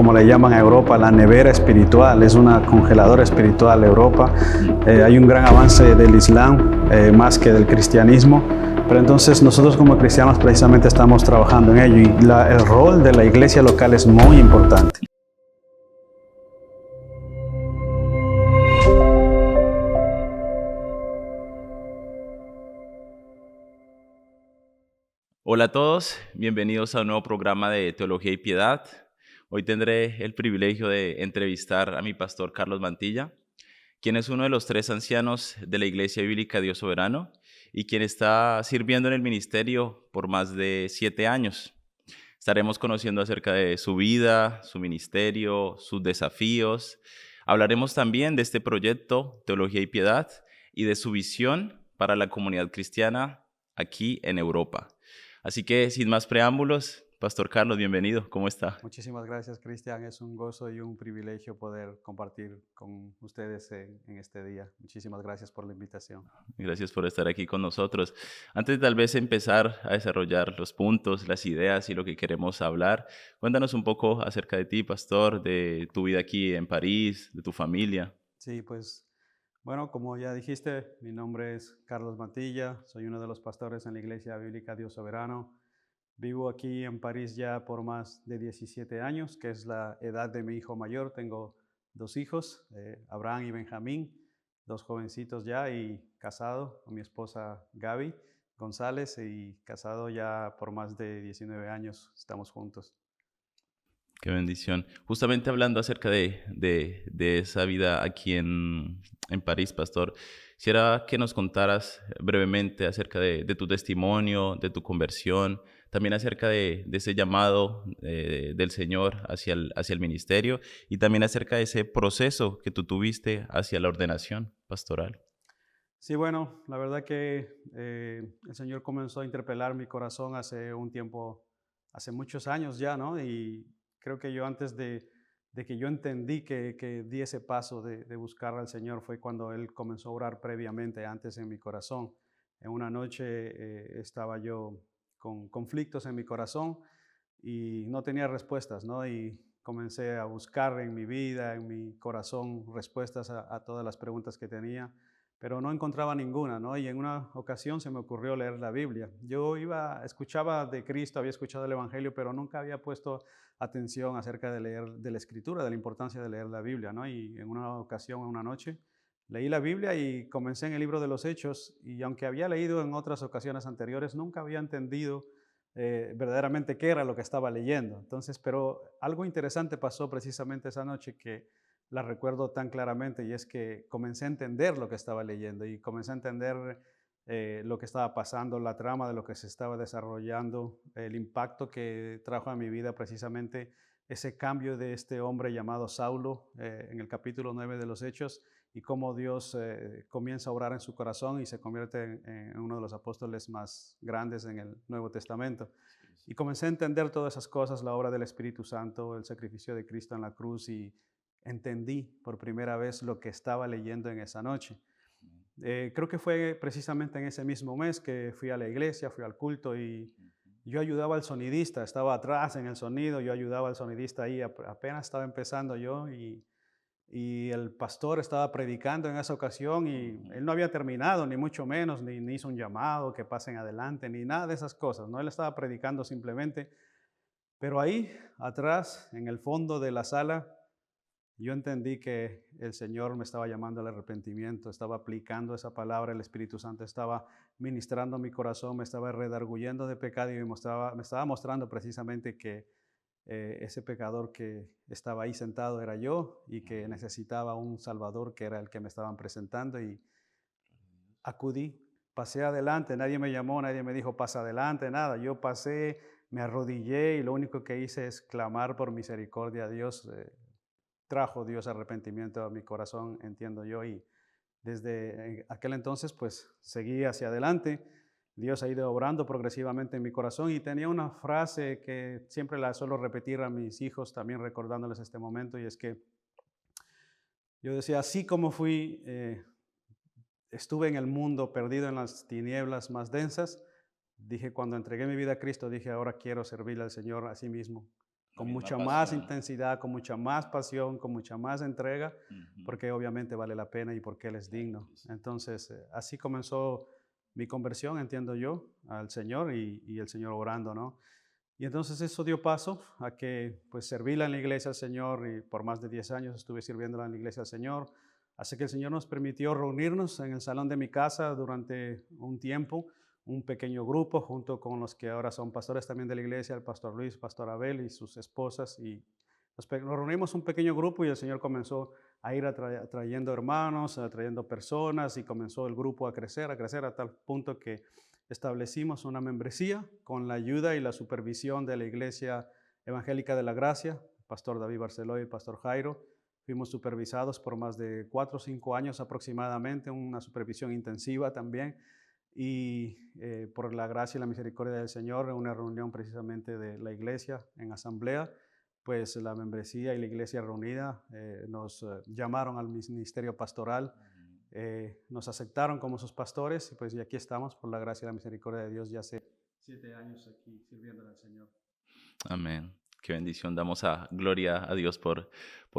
como le llaman a Europa, la nevera espiritual, es una congeladora espiritual Europa. Hay un gran avance del Islam más que del cristianismo, pero entonces nosotros como cristianos precisamente estamos trabajando en ello y el rol de la iglesia local es muy importante. Hola a todos, bienvenidos a un nuevo programa de Teología y Piedad. Hoy tendré el privilegio de entrevistar a mi pastor Carlos Mantilla, quien es uno de los 3 ancianos de la Iglesia Bíblica Dios Soberano y quien está sirviendo en el ministerio por más de 7 años. Estaremos conociendo acerca de su vida, su ministerio, sus desafíos. Hablaremos también de este proyecto Teología y Piedad y de su visión para la comunidad cristiana aquí en Europa. Así que, sin más preámbulos, Pastor Carlos, bienvenido. ¿Cómo está? Muchísimas gracias, Cristian. Es un gozo y un privilegio poder compartir con ustedes en este día. Muchísimas gracias por la invitación. Gracias por estar aquí con nosotros. Antes de tal vez empezar a desarrollar los puntos, las ideas y lo que queremos hablar, cuéntanos un poco acerca de ti, pastor, de tu vida aquí en París, de tu familia. Sí, pues bueno, como ya dijiste, mi nombre es Carlos Mantilla, soy uno de los pastores en la Iglesia Bíblica Dios Soberano. Vivo aquí en París ya por más de 17 años, que es la edad de mi hijo mayor. Tengo 2 hijos, Abraham y Benjamín, 2 jovencitos ya y casado con mi esposa Gaby González y casado ya por más de 19 años, estamos juntos. Qué bendición. Justamente hablando acerca de esa vida aquí en París, pastor, quisiera que nos contaras brevemente acerca de tu testimonio, de tu conversión, también acerca de ese llamado del Señor hacia el ministerio y también acerca de ese proceso que tú tuviste hacia la ordenación pastoral. Sí, bueno, la verdad que el Señor comenzó a interpelar mi corazón hace un tiempo, hace muchos años ya, ¿no? Y creo que yo antes de que yo entendí que di ese paso de buscar al Señor fue cuando Él comenzó a orar previamente, antes en mi corazón. En una noche estaba yo con conflictos en mi corazón y no tenía respuestas, ¿no? Y comencé a buscar en mi vida, en mi corazón, respuestas a todas las preguntas que tenía, pero no encontraba ninguna, ¿no? Y en una ocasión se me ocurrió leer la Biblia. Escuchaba de Cristo, había escuchado el Evangelio, pero nunca había puesto atención acerca de leer de la Escritura, de la importancia de leer la Biblia, ¿no? Y en una ocasión, en una noche, leí la Biblia y comencé en el libro de los Hechos, y aunque había leído en otras ocasiones anteriores, nunca había entendido verdaderamente qué era lo que estaba leyendo. Entonces, pero algo interesante pasó precisamente esa noche que la recuerdo tan claramente, y es que comencé a entender lo que estaba leyendo y comencé a entender lo que estaba pasando, la trama de lo que se estaba desarrollando, el impacto que trajo a mi vida precisamente ese cambio de este hombre llamado Saulo en el capítulo 9 de los Hechos, y cómo Dios comienza a obrar en su corazón y se convierte en uno de los apóstoles más grandes en el Nuevo Testamento. Y comencé a entender todas esas cosas, la obra del Espíritu Santo, el sacrificio de Cristo en la cruz, y entendí por primera vez lo que estaba leyendo en esa noche. Creo que fue precisamente en ese mismo mes que fui a la iglesia, fui al culto, y yo ayudaba al sonidista, estaba atrás en el sonido, yo ayudaba al sonidista ahí, apenas estaba empezando yo, y el pastor estaba predicando en esa ocasión y él no había terminado, ni mucho menos, ni hizo un llamado que pasen adelante, ni nada de esas cosas, ¿no? Él estaba predicando simplemente, pero ahí atrás, en el fondo de la sala, yo entendí que el Señor me estaba llamando al arrepentimiento, estaba aplicando esa palabra, el Espíritu Santo estaba ministrando mi corazón, me estaba redarguyendo de pecado y me estaba mostrando precisamente que ese pecador que estaba ahí sentado era yo y que necesitaba un Salvador que era el que me estaban presentando, y acudí, pasé adelante, nadie me llamó, nadie me dijo pasa adelante, nada, yo pasé, me arrodillé y lo único que hice es clamar por misericordia a Dios. Trajo Dios arrepentimiento a mi corazón, entiendo yo, y desde aquel entonces pues seguí hacia adelante. Dios ha ido obrando progresivamente en mi corazón, y tenía una frase que siempre la suelo repetir a mis hijos, también recordándoles este momento, y es que yo decía, así como estuve en el mundo perdido en las tinieblas más densas, dije, cuando entregué mi vida a Cristo, dije, ahora quiero servirle al Señor así mismo, La con misma mucha más pasión. intensidad, con mucha más pasión, con mucha más entrega, Ujú. porque obviamente vale la pena y porque Él es Claro digno. que sí. Entonces, así comenzó mi conversión, entiendo yo, al Señor y el Señor orando, ¿no? Y entonces eso dio paso a que pues servíla en la iglesia al Señor y por más de 10 años estuve sirviéndola en la iglesia al Señor. Así que el Señor nos permitió reunirnos en el salón de mi casa durante un tiempo, un pequeño grupo junto con los que ahora son pastores también de la iglesia, el pastor Luis, pastor Abel y sus esposas. Y nos reunimos un pequeño grupo y el Señor comenzó a ir trayendo hermanos, trayendo personas y comenzó el grupo a crecer a tal punto que establecimos una membresía con la ayuda y la supervisión de la Iglesia Evangélica de la Gracia, pastor David Barceló y el pastor Jairo. Fuimos supervisados por más de 4 o 5 años aproximadamente, una supervisión intensiva también. Y por la gracia y la misericordia del Señor, en una reunión precisamente de la iglesia en asamblea, pues la membresía y la iglesia reunida nos llamaron al ministerio pastoral, nos aceptaron como sus pastores y pues y aquí estamos por la gracia y la misericordia de Dios ya hace 7 años aquí sirviéndole al Señor. Amén. Qué bendición. Damos a gloria a Dios por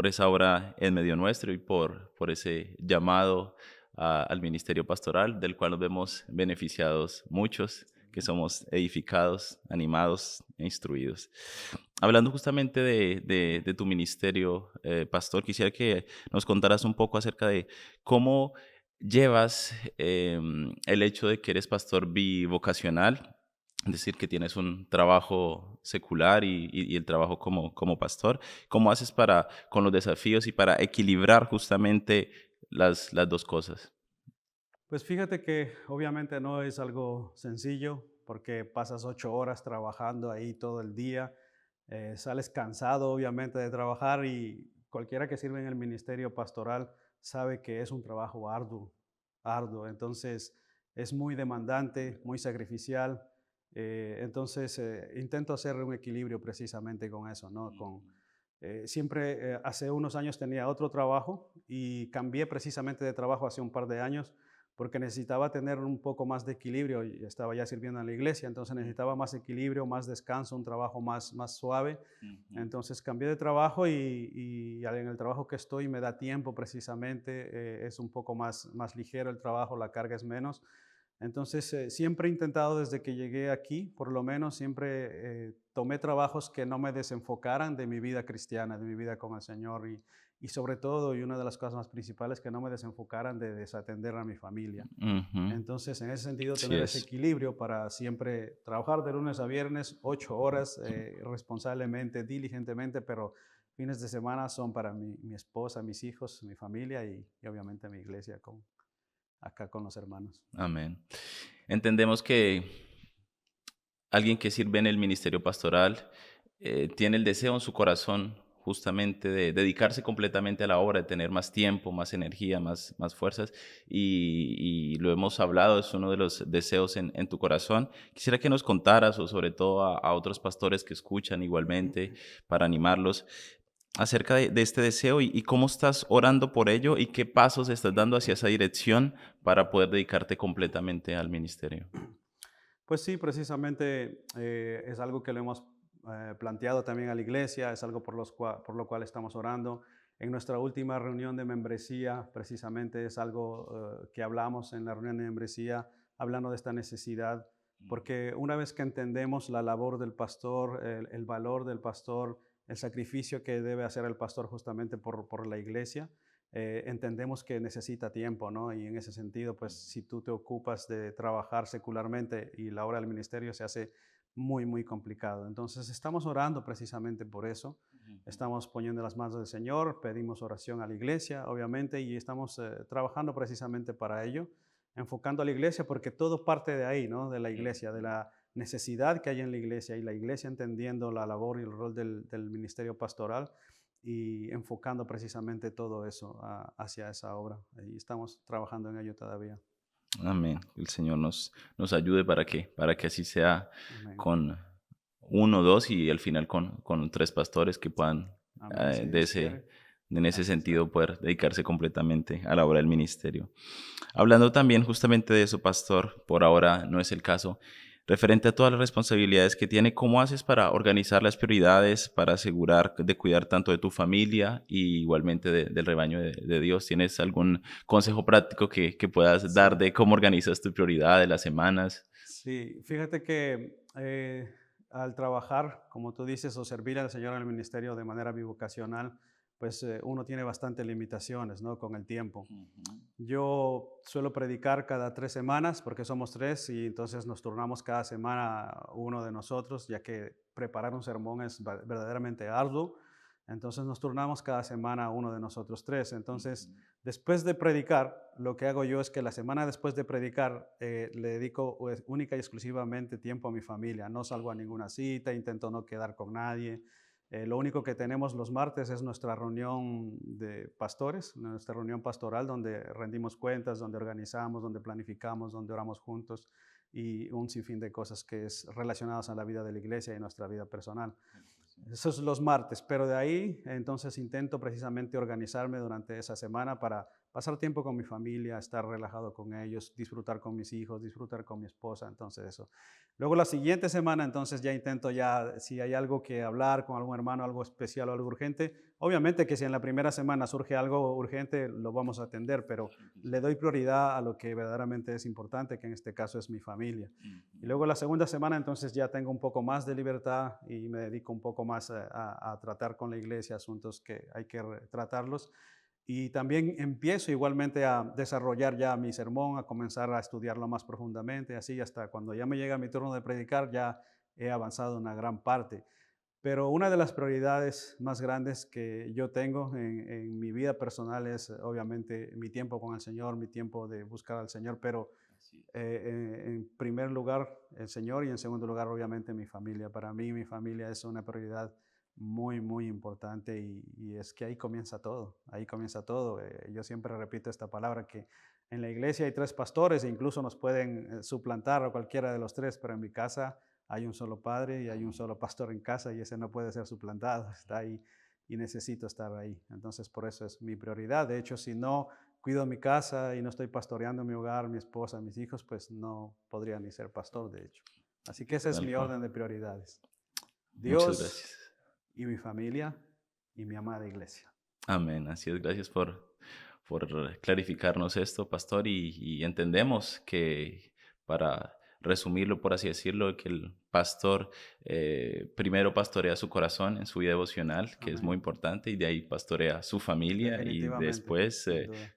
esa obra en medio nuestro y por ese llamado al ministerio pastoral, del cual nos vemos beneficiados muchos, que somos edificados, animados e instruidos. Hablando justamente de tu ministerio, pastor, quisiera que nos contaras un poco acerca de cómo llevas el hecho de que eres pastor bivocacional, es decir, que tienes un trabajo secular y el trabajo como pastor. ¿Cómo haces con los desafíos y para equilibrar justamente las dos cosas? Pues fíjate que obviamente no es algo sencillo porque pasas 8 horas trabajando ahí todo el día, sales cansado obviamente de trabajar y cualquiera que sirve en el ministerio pastoral sabe que es un trabajo arduo, arduo. Entonces es muy demandante, muy sacrificial. Entonces intento hacer un equilibrio precisamente con eso, ¿no? Siempre hace unos años tenía otro trabajo y cambié precisamente de trabajo hace un par de años porque necesitaba tener un poco más de equilibrio y estaba ya sirviendo en la iglesia, entonces necesitaba más equilibrio, más descanso, un trabajo más suave. Ujú. Entonces cambié de trabajo y en el trabajo que estoy me da tiempo precisamente, es un poco más ligero el trabajo, la carga es menos. Entonces, siempre he intentado desde que llegué aquí, por lo menos siempre tomé trabajos que no me desenfocaran de mi vida cristiana, de mi vida con el Señor y sobre todo, y una de las cosas más principales, que no me desenfocaran de desatender a mi familia. Ujú. Entonces, en ese sentido, Sí tener ese es. equilibrio para siempre trabajar de lunes a viernes, 8 horas, responsablemente, diligentemente, pero fines de semana son para mi esposa, mis hijos, mi familia y obviamente mi iglesia acá con los hermanos. Amén. Entendemos que alguien que sirve en el ministerio pastoral tiene el deseo en su corazón justamente de dedicarse completamente a la obra, de tener más tiempo, más energía, más fuerzas, y lo hemos hablado, es uno de los deseos en tu corazón. Quisiera que nos contaras, o sobre todo a otros pastores que escuchan igualmente, para animarlos, acerca de este deseo y cómo estás orando por ello y qué pasos estás dando hacia esa dirección para poder dedicarte completamente al ministerio. Pues sí, precisamente es algo que lo hemos planteado también a la iglesia, es algo por lo cual estamos orando. En nuestra última reunión de membresía, precisamente es algo que hablamos en la reunión de membresía, hablando de esta necesidad, porque una vez que entendemos la labor del pastor, el valor del pastor, el sacrificio que debe hacer el pastor justamente por la iglesia, entendemos que necesita tiempo, ¿no? Y en ese sentido, pues si tú te ocupas de trabajar secularmente y la obra del ministerio se hace muy complicado. Entonces estamos orando precisamente por eso. Estamos poniendo las manos del Señor, pedimos oración a la iglesia, obviamente, y estamos trabajando precisamente para ello, enfocando a la iglesia, porque todo parte de ahí, ¿no? De la iglesia, de la necesidad que hay en la iglesia y la iglesia entendiendo la labor y el rol del ministerio pastoral y enfocando precisamente todo eso hacia esa obra. Y estamos trabajando en ello todavía. Amén. Que el Señor nos ayude para que así sea Amén. con uno, dos y al final con tres pastores que puedan Amén, si Dios quiere. en ese Así será. sentido poder dedicarse completamente a la obra del ministerio. Hablando también justamente de eso, pastor, por ahora no es el caso. referente a todas las responsabilidades que tiene, ¿cómo haces para organizar las prioridades, para asegurar de cuidar tanto de tu familia y igualmente del rebaño de Dios? ¿Tienes algún consejo práctico que puedas dar Sí. de cómo organizas tu prioridad de las semanas? Sí, fíjate que al trabajar, como tú dices, o servir al Señor en el ministerio de manera bivocacional, pues uno tiene bastantes limitaciones, ¿no? Con el tiempo. Ujú. Yo suelo predicar cada 3 semanas porque somos tres y entonces nos turnamos cada semana uno de nosotros, ya que preparar un sermón es verdaderamente arduo. Entonces nos turnamos cada semana uno de nosotros tres. Ujú. Entonces, después de predicar, lo que hago yo es que la semana después de predicar le dedico pues, única y exclusivamente tiempo a mi familia. No salgo a ninguna cita, intento no quedar con nadie. Lo único que tenemos los martes es nuestra reunión de pastores, nuestra reunión pastoral donde rendimos cuentas, donde organizamos, donde planificamos, donde oramos juntos y un sinfín de cosas que es relacionadas a la vida de la iglesia y nuestra vida personal. Esos los martes, pero de ahí entonces intento precisamente organizarme durante esa semana para pasar tiempo con mi familia, estar relajado con ellos, disfrutar con mis hijos, disfrutar con mi esposa, entonces eso. Luego la siguiente semana entonces ya intento ya, si hay algo que hablar con algún hermano, algo especial o algo urgente, obviamente que si en la primera semana surge algo urgente lo vamos a atender, pero le doy prioridad a lo que verdaderamente es importante, que en este caso es mi familia. Y Ujú. luego la segunda semana entonces ya tengo un poco más de libertad y me dedico un poco más a tratar con la iglesia asuntos que hay que tratarlos. Y también empiezo igualmente a desarrollar ya mi sermón, a comenzar a estudiarlo más profundamente, así hasta cuando ya me llega mi turno de predicar ya he avanzado una gran parte. Pero una de las prioridades más grandes que yo tengo en mi vida personal es obviamente mi tiempo con el Señor, mi tiempo de buscar al Señor, pero Así es. en primer lugar el Señor y en segundo lugar obviamente mi familia. Para mí mi familia es una prioridad muy, muy importante y es que ahí comienza todo, ahí comienza todo. Yo siempre repito esta palabra que en la iglesia hay tres pastores e incluso nos pueden suplantar a cualquiera de los tres, pero en mi casa hay un solo padre y hay un Amén. solo pastor en casa y ese no puede ser suplantado, está ahí y necesito estar ahí. Entonces por eso es mi prioridad. De hecho, si no cuido mi casa y no estoy pastoreando mi hogar, mi esposa, mis hijos, pues no podría ni ser pastor, de hecho. Así que ese es Tal mi cual. orden de prioridades. Muchas Dios gracias. y mi familia y mi amada iglesia. Amén. Así es. Gracias por clarificarnos esto, pastor. Y entendemos que, para resumirlo, por así decirlo, que el pastor primero pastorea su corazón en su vida devocional, que es muy Amén. importante, y de ahí pastorea su familia y Definitivamente, después, sin duda.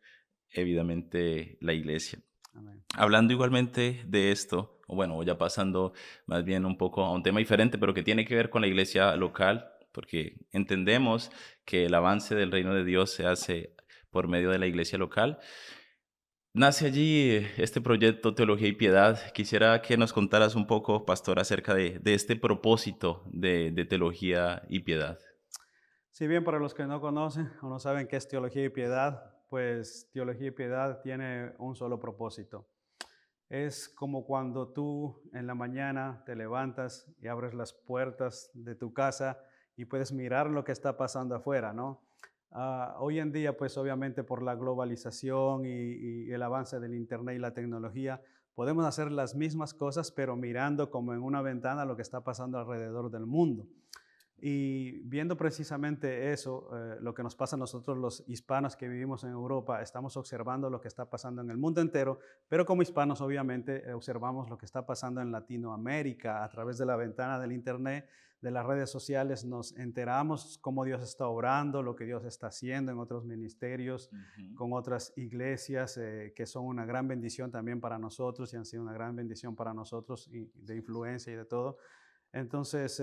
evidentemente, la iglesia. Amén. Hablando igualmente de esto, o bueno, ya pasando más bien un poco a un tema diferente, pero que tiene que ver con la iglesia local, porque entendemos que el avance del reino de Dios se hace por medio de la iglesia local. Nace allí este proyecto Teología y Piedad. Quisiera que nos contaras un poco, pastor, acerca de este propósito de Teología y Piedad. Si bien para los que no conocen o no saben qué es teología y piedad, pues teología y piedad tiene un solo propósito. Es como cuando tú en la mañana te levantas y abres las puertas de tu casa y puedes mirar lo que está pasando afuera, ¿no? Hoy en día, pues obviamente por la globalización y el avance del Internet y la tecnología, podemos hacer las mismas cosas, pero mirando como en una ventana lo que está pasando alrededor del mundo. Y viendo precisamente eso, lo que nos pasa a nosotros los hispanos que vivimos en Europa, estamos observando lo que está pasando en el mundo entero, pero como hispanos obviamente observamos lo que está pasando en Latinoamérica a través de la ventana del Internet, de las redes sociales, nos enteramos cómo Dios está obrando, lo que Dios está haciendo en otros ministerios, Ujú. con otras iglesias que son una gran bendición también para nosotros y han sido una gran bendición para nosotros y de influencia y de todo. Entonces,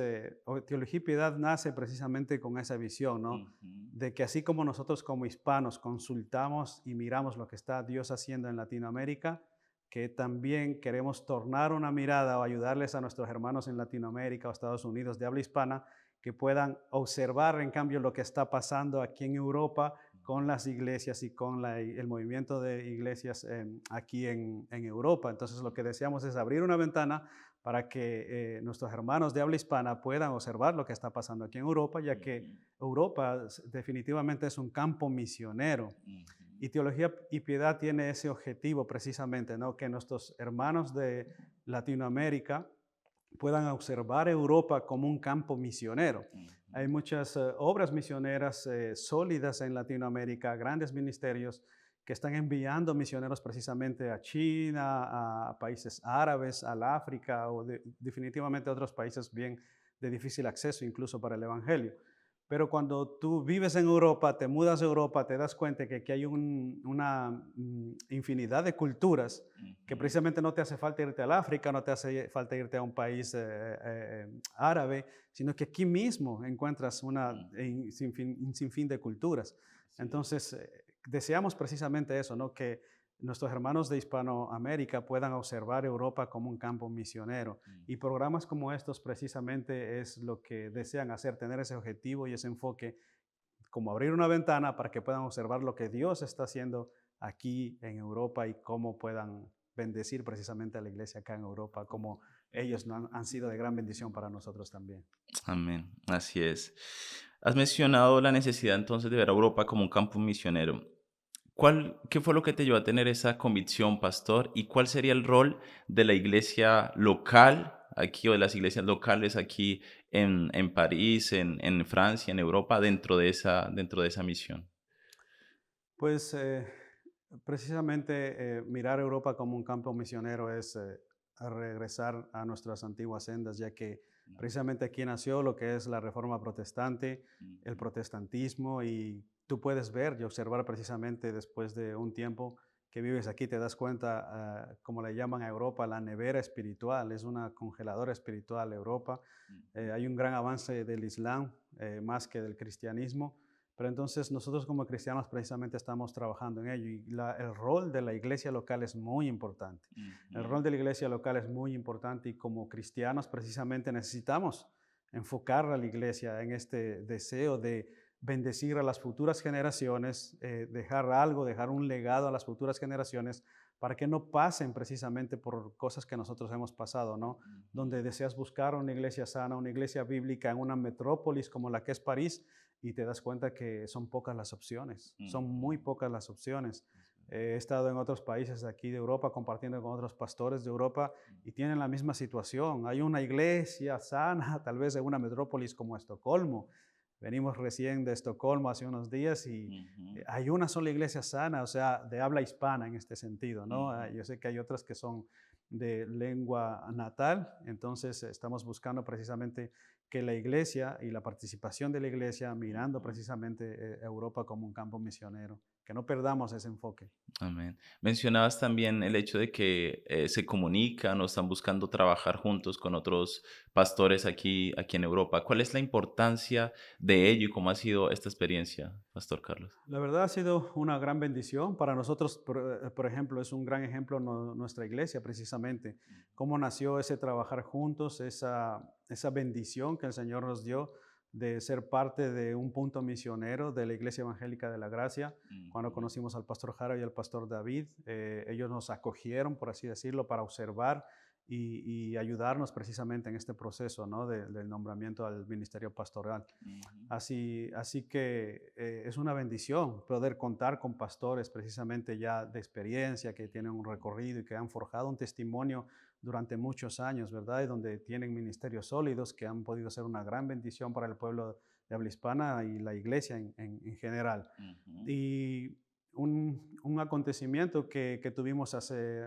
Teología y Piedad nace precisamente con esa visión, ¿no? Ujú. De que así como nosotros como hispanos consultamos y miramos lo que está Dios haciendo en Latinoamérica, que también queremos tornar una mirada o ayudarles a nuestros hermanos en Latinoamérica o Estados Unidos de habla hispana, que puedan observar en cambio lo que está pasando aquí en Europa con las iglesias y con el movimiento de iglesias aquí en Europa. Entonces, lo que deseamos es abrir una ventana para que nuestros hermanos de habla hispana puedan observar lo que está pasando aquí en Europa, ya que Ujú. Europa definitivamente es un campo misionero. Ujú. Y Teología y Piedad tiene ese objetivo precisamente, ¿no? Que nuestros hermanos Latinoamérica puedan observar Europa como un campo misionero. Hay muchas obras misioneras sólidas en Latinoamérica, grandes ministerios que están enviando misioneros precisamente a China, a países árabes, al África o definitivamente a otros países bien de difícil acceso incluso para el Evangelio. Pero cuando tú vives en Europa, te mudas a Europa, te das cuenta que aquí hay una infinidad de culturas que Ujú. precisamente no te hace falta irte al África, no te hace falta irte a un país árabe, sino que aquí mismo encuentras un sinfín de culturas. Sí. Entonces, deseamos precisamente eso, ¿no? Que nuestros hermanos de Hispanoamérica puedan observar Europa como un campo misionero. Y Ujú. programas como estos precisamente es lo que desean hacer, tener ese objetivo y ese enfoque, como abrir una ventana para que puedan observar lo que Dios está haciendo aquí en Europa y cómo puedan bendecir precisamente a la iglesia acá en Europa, como ellos han sido de gran bendición para nosotros también. Amén, así es. Has mencionado la necesidad entonces de ver a Europa como un campo misionero. ¿Qué fue lo que te llevó a tener esa convicción, pastor? ¿Y cuál sería el rol de la iglesia local aquí o de las iglesias locales aquí en París, en Francia, en Europa, dentro de esa misión? Pues precisamente mirar Europa como un campo misionero es a regresar a nuestras antiguas sendas, ya que precisamente aquí nació lo que es la Reforma Protestante, el Ujú. protestantismo, y tú puedes ver y observar precisamente después de un tiempo que vives aquí, te das cuenta, como le llaman a Europa, la nevera espiritual, es una congeladora espiritual Europa. Ujú. Hay un gran avance del Islam más que del cristianismo. Pero entonces nosotros como cristianos precisamente estamos trabajando en ello y el rol de la iglesia local es muy importante. El Ujú. rol de la iglesia local es muy importante y como cristianos precisamente necesitamos enfocar a la iglesia en este deseo de bendecir a las futuras generaciones, dejar algo, dejar un legado a las futuras generaciones para que no pasen precisamente por cosas que nosotros hemos pasado, ¿no? Ujú. Donde deseas buscar una iglesia sana, una iglesia bíblica en una metrópolis como la que es París, y te das cuenta que son pocas las opciones, son muy Ujú. pocas las opciones. Es verdad. He estado en otros países de aquí de Europa compartiendo con otros pastores de Europa y tienen la misma situación. Hay una iglesia sana, tal vez en una metrópolis como Estocolmo. Venimos recién de Estocolmo hace unos días y Ujú. hay una sola iglesia sana, o sea, de habla hispana en este sentido, ¿no? Ujú. Yo sé que hay otras que son de lengua natal, entonces estamos buscando precisamente que la iglesia y la participación de la iglesia mirando Ujú. precisamente Europa como un campo misionero, que no perdamos ese enfoque. Amén. Mencionabas también el hecho de que se comunican o están buscando trabajar juntos con otros pastores aquí en Europa. ¿Cuál es la importancia de ello y cómo ha sido esta experiencia, Pastor Carlos? La verdad ha sido una gran bendición para nosotros, por ejemplo, es un gran ejemplo nuestra iglesia precisamente, cómo nació ese trabajar juntos, esa bendición que el Señor nos dio de ser parte de un punto misionero de la Iglesia Evangélica de la Gracia. Cuando Ujú. conocimos al pastor Jara y al pastor David, ellos nos acogieron, por así decirlo, para observar y ayudarnos precisamente en este proceso, ¿no? Del nombramiento al ministerio pastoral. Ujú. Así que es una bendición poder contar con pastores precisamente ya de experiencia, que tienen un recorrido y que han forjado un testimonio durante muchos años, ¿verdad? Y donde tienen ministerios sólidos que han podido ser una gran bendición para el pueblo de habla hispana y la iglesia en general. Ujú. Y un acontecimiento que tuvimos hace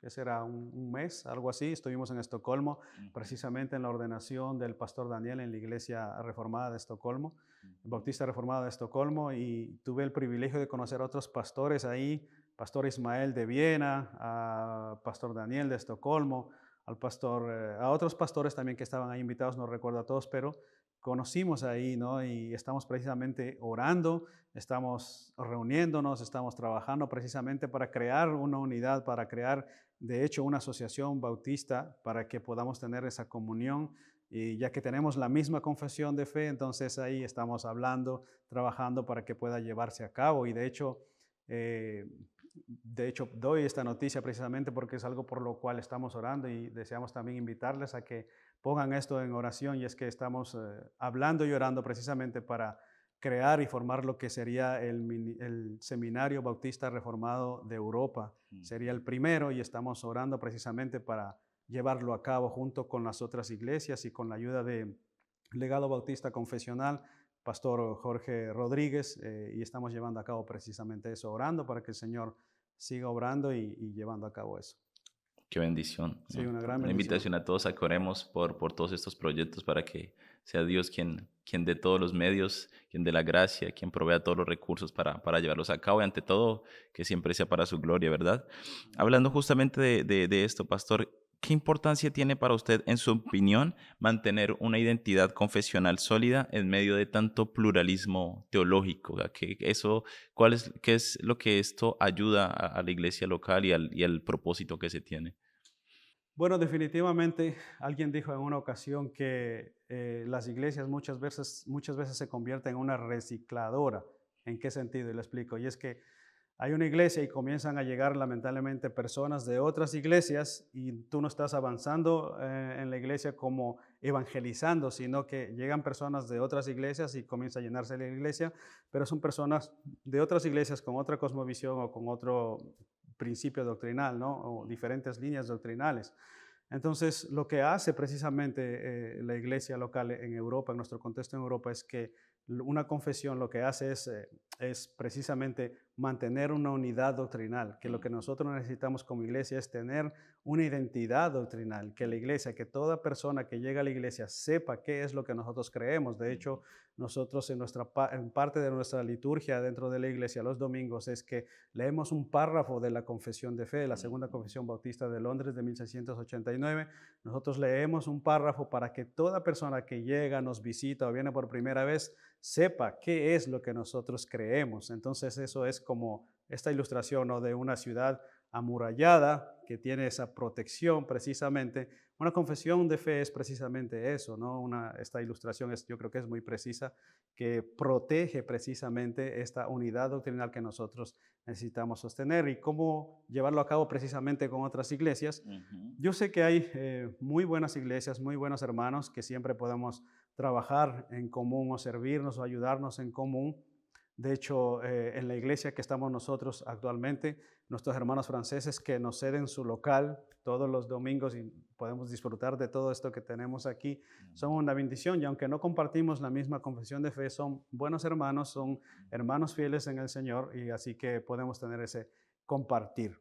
¿qué será? Un mes, algo así. Estuvimos en Estocolmo, Ujú. precisamente en la ordenación del pastor Daniel en la iglesia reformada de Estocolmo, Ujú. Bautista Reformada de Estocolmo, y tuve el privilegio de conocer a otros pastores ahí, pastor Ismael de Viena, a pastor Daniel de Estocolmo, a otros pastores también que estaban ahí invitados, no recuerdo a todos, pero conocimos ahí, ¿no? Y estamos precisamente orando, estamos reuniéndonos, estamos trabajando precisamente para crear una unidad, para crear, de hecho, una asociación bautista para que podamos tener esa comunión. Y ya que tenemos la misma confesión de fe, entonces ahí estamos hablando, trabajando para que pueda llevarse a cabo. Y eh, de hecho doy esta noticia precisamente porque es algo por lo cual estamos orando y deseamos también invitarles a que pongan esto en oración. Y es que estamos hablando y orando precisamente crear y formar lo que sería el Seminario Bautista Reformado de Europa. Sería el primero y estamos orando precisamente para llevarlo a cabo junto con las otras iglesias y con la ayuda de Legado Bautista Confesional, Pastor Jorge Rodríguez, y estamos llevando a cabo precisamente eso, orando para que el Señor siga obrando y llevando a cabo eso. Qué bendición, Sí, ¿no? una gran Una bendición. invitación a todos a que oremos por todos estos proyectos para que sea Dios quien dé todos los medios, quien dé la gracia, quien provea todos los recursos para llevarlos a cabo y ante todo que siempre sea para su gloria, ¿verdad? Hablando justamente de esto, pastor, ¿qué importancia tiene para usted, en su opinión, mantener una identidad confesional sólida en medio de tanto pluralismo teológico? O sea, ¿qué es lo que esto ayuda a la iglesia local y al propósito que se tiene? Bueno, definitivamente alguien dijo en una ocasión que las iglesias muchas veces se convierten en una recicladora. ¿En qué sentido? Y lo explico. Y es que hay una iglesia y comienzan a llegar lamentablemente personas de otras iglesias y tú no estás avanzando en la iglesia como evangelizando, sino que llegan personas de otras iglesias y comienza a llenarse la iglesia, pero son personas de otras iglesias con otra cosmovisión o con otro principio doctrinal, ¿no? O diferentes líneas doctrinales. Entonces, lo que hace precisamente la iglesia local en Europa, en nuestro contexto en Europa, es que una confesión lo que hace es precisamente mantener una unidad doctrinal, que lo que nosotros necesitamos como iglesia es tener una identidad doctrinal, que la iglesia, que toda persona que llega a la iglesia sepa qué es lo que nosotros creemos. De hecho, nosotros en parte de nuestra liturgia dentro de la iglesia los domingos es que leemos un párrafo de la Confesión de Fe, la Segunda Confesión Bautista de Londres de 1689. Nosotros leemos un párrafo para que toda persona que llega, nos visita o viene por primera vez, sepa qué es lo que nosotros creemos. Entonces eso es como esta ilustración, ¿no?, de una ciudad amurallada que tiene esa protección precisamente. Una confesión de fe es precisamente eso, ¿no? Esta ilustración yo creo que es muy precisa, que protege precisamente esta unidad doctrinal que nosotros necesitamos sostener y cómo llevarlo a cabo precisamente con otras iglesias. Ujú. Yo sé que hay muy buenas iglesias, muy buenos hermanos que siempre podemos trabajar en común o servirnos o ayudarnos en común. De hecho, en la iglesia que estamos nosotros actualmente, nuestros hermanos franceses que nos ceden su local todos los domingos y podemos disfrutar de todo esto que tenemos aquí, son una bendición. Y aunque no compartimos la misma confesión de fe, son buenos hermanos, son hermanos fieles en el Señor y así que podemos tener ese compartir.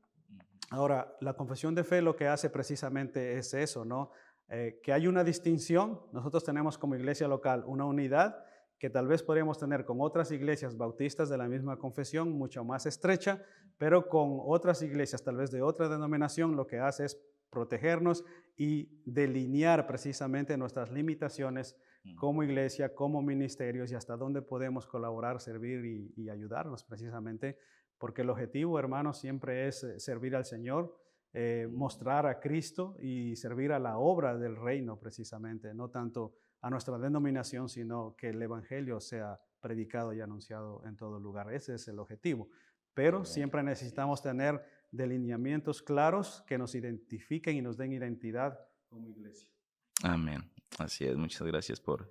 Ahora, la confesión de fe lo que hace precisamente es eso, ¿no? Que hay una distinción. Nosotros tenemos como iglesia local una unidad que tal vez podríamos tener con otras iglesias bautistas de la misma confesión, mucho más estrecha, pero con otras iglesias tal vez de otra denominación, lo que hace es protegernos y delinear precisamente nuestras limitaciones como iglesia, como ministerios y hasta dónde podemos colaborar, servir y ayudarnos precisamente porque el objetivo, hermanos, siempre es servir al Señor, mostrar a Cristo y servir a la obra del reino precisamente, no tanto a nuestra denominación, sino que el Evangelio sea predicado y anunciado en todo lugar. Ese es el objetivo. Pero siempre Correcto, así necesitamos es. tener delineamientos claros que nos identifiquen y nos den identidad como iglesia. Amén. Así es. Muchas gracias por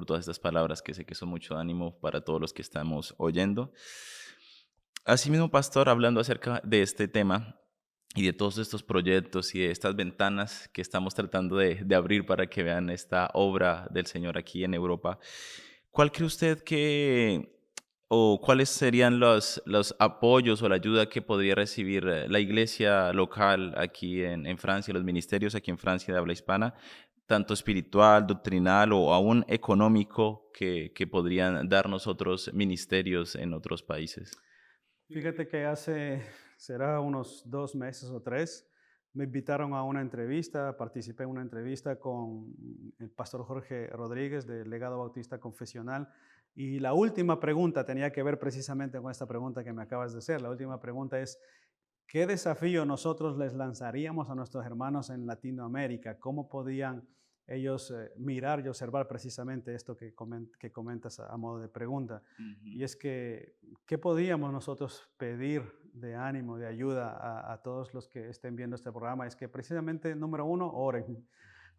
todas estas palabras que sé que son mucho ánimo para todos los que estamos oyendo. Asimismo, pastor, hablando acerca de este tema y de todos estos proyectos y de estas ventanas que estamos tratando de abrir para que vean esta obra del Señor aquí en Europa, ¿cuál cree usted o cuáles serían los apoyos o la ayuda que podría recibir la iglesia local aquí en Francia, los ministerios aquí en Francia de habla hispana, tanto espiritual, doctrinal o aún económico que podrían darnos otros ministerios en otros países? Fíjate que será unos 2 meses o 3, me invitaron a una entrevista, participé en una entrevista con el pastor Jorge Rodríguez del Legado Bautista Confesional y la última pregunta tenía que ver precisamente con esta pregunta que me acabas de hacer. La última pregunta es, ¿qué desafío nosotros les lanzaríamos a nuestros hermanos en Latinoamérica? ¿Cómo podían ellos mirar y observar precisamente esto que comentas a modo de pregunta? Y Ujú. es que, ¿qué podíamos nosotros pedir de ánimo, de ayuda a todos los que estén viendo este programa? Es que precisamente, número uno, oren.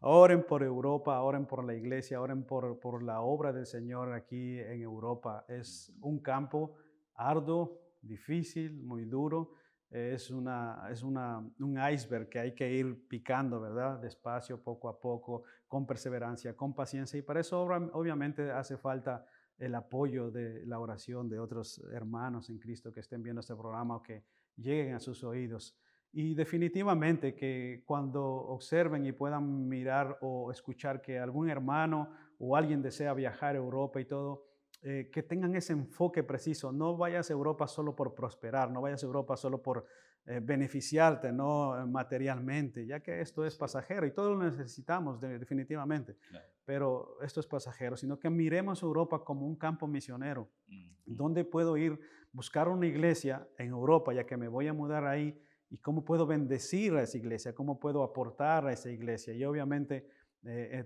Oren por Europa, oren por la iglesia, oren por la obra del Señor aquí en Europa. Es un campo arduo, difícil, muy duro. Un iceberg que hay que ir picando, ¿verdad? Despacio, poco a poco, con perseverancia, con paciencia. Y para eso obviamente hace falta el apoyo de la oración de otros hermanos en Cristo que estén viendo este programa o que lleguen a sus oídos. Y definitivamente que cuando observen y puedan mirar o escuchar que algún hermano o alguien desea viajar a Europa y todo, que tengan ese enfoque preciso. No vayas a Europa solo por prosperar, no vayas a Europa solo por beneficiarte, no materialmente, ya que esto es Sí, pasajero y todos lo necesitamos definitivamente, claro. pero esto es pasajero, sino que miremos a Europa como un campo misionero. Ujú. ¿Dónde puedo ir, buscar una iglesia en Europa, ya que me voy a mudar ahí? ¿Y cómo puedo bendecir a esa iglesia? ¿Cómo puedo aportar a esa iglesia? Y obviamente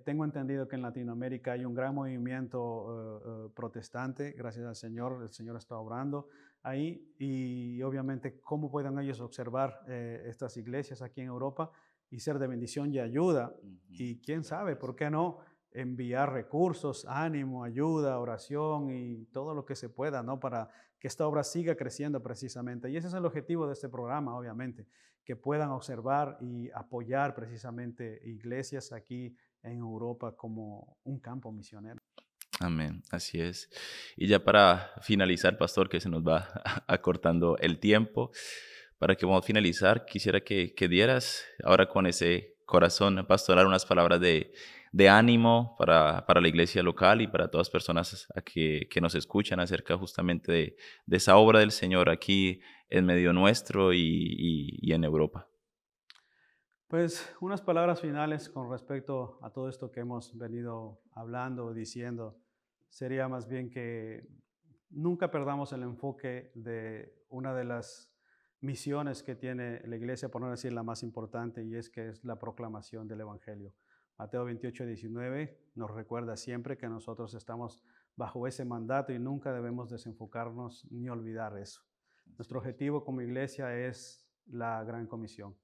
tengo entendido que en Latinoamérica hay un gran movimiento protestante, gracias al Señor, el Señor está obrando ahí y obviamente cómo puedan ellos observar estas iglesias aquí en Europa y ser de bendición y ayuda. Ujú. Y quién Claro sabe, que sí. ¿por qué no? Enviar recursos, ánimo, ayuda, oración y todo lo que se pueda, ¿no? Para que esta obra siga creciendo precisamente. Y ese es el objetivo de este programa, obviamente, que puedan observar y apoyar precisamente iglesias aquí en Europa como un campo misionero. Amén, así es. Y ya para finalizar, pastor, que se nos va acortando el tiempo, para que vamos a finalizar, quisiera que dieras ahora con ese corazón pastoral unas palabras de ánimo para la iglesia local y para todas las personas que nos escuchan acerca justamente de esa obra del Señor aquí en medio nuestro y en Europa. Pues unas palabras finales con respecto a todo esto que hemos venido hablando o diciendo sería más bien que nunca perdamos el enfoque de una de las misiones que tiene la iglesia, por no decir la más importante, y es que es la proclamación del Evangelio. Mateo 28:19 nos recuerda siempre que nosotros estamos bajo ese mandato y nunca debemos desenfocarnos ni olvidar eso. Así Nuestro es. objetivo como iglesia es la gran comisión,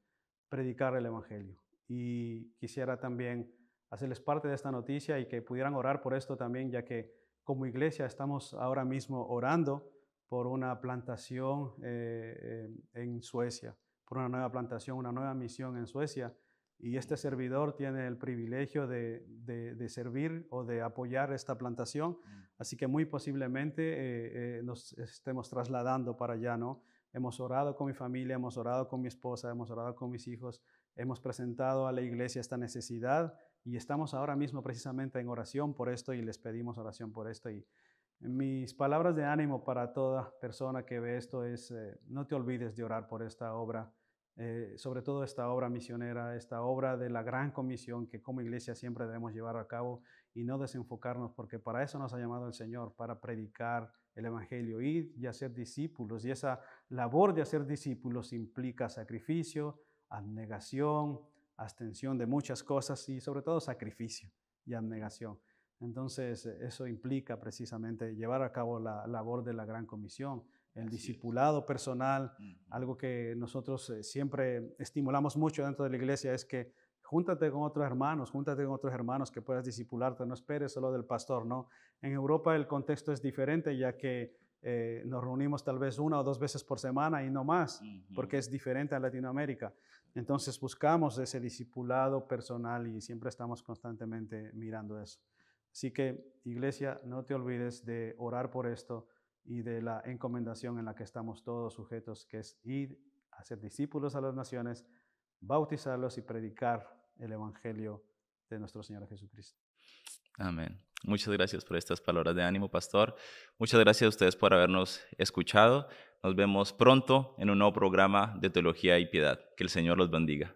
predicar el Evangelio. Y quisiera también hacerles parte de esta noticia y que pudieran orar por esto también, ya que como iglesia estamos ahora mismo orando por una plantación en Suecia, por una nueva plantación, una nueva misión en Suecia. Y este servidor tiene el privilegio de servir o de apoyar esta plantación. Mm. Así que muy posiblemente nos estemos trasladando para allá, ¿no? Hemos orado con mi familia, hemos orado con mi esposa, hemos orado con mis hijos, hemos presentado a la iglesia esta necesidad y estamos ahora mismo precisamente en oración por esto y les pedimos oración por esto. Y mis palabras de ánimo para toda persona que ve esto es, no te olvides de orar por esta obra, sobre todo esta obra misionera, esta obra de la gran comisión que como iglesia siempre debemos llevar a cabo y no desenfocarnos, porque para eso nos ha llamado el Señor, para predicar el Evangelio, ir y hacer discípulos. Y esa labor de hacer discípulos implica sacrificio, abnegación, abstención de muchas cosas y sobre todo sacrificio y abnegación. Entonces, eso implica precisamente llevar a cabo la labor de la gran comisión, el Así es. discipulado personal, Ujú. algo que nosotros siempre estimulamos mucho dentro de la iglesia es que júntate con otros hermanos que puedas discipularte, no esperes solo del pastor, ¿no? En Europa el contexto es diferente ya que nos reunimos tal vez una o dos veces por semana y no más, Ujú. porque es diferente a Latinoamérica. Entonces buscamos ese discipulado personal y siempre estamos constantemente mirando eso. Así que, iglesia, no te olvides de orar por esto y de la encomendación en la que estamos todos sujetos, que es ir a ser discípulos a las naciones, bautizarlos y predicar el Evangelio de nuestro Señor Jesucristo. Amén. Muchas gracias por estas palabras de ánimo, pastor. Muchas gracias a ustedes por habernos escuchado. Nos vemos pronto en un nuevo programa de Teología y Piedad. Que el Señor los bendiga.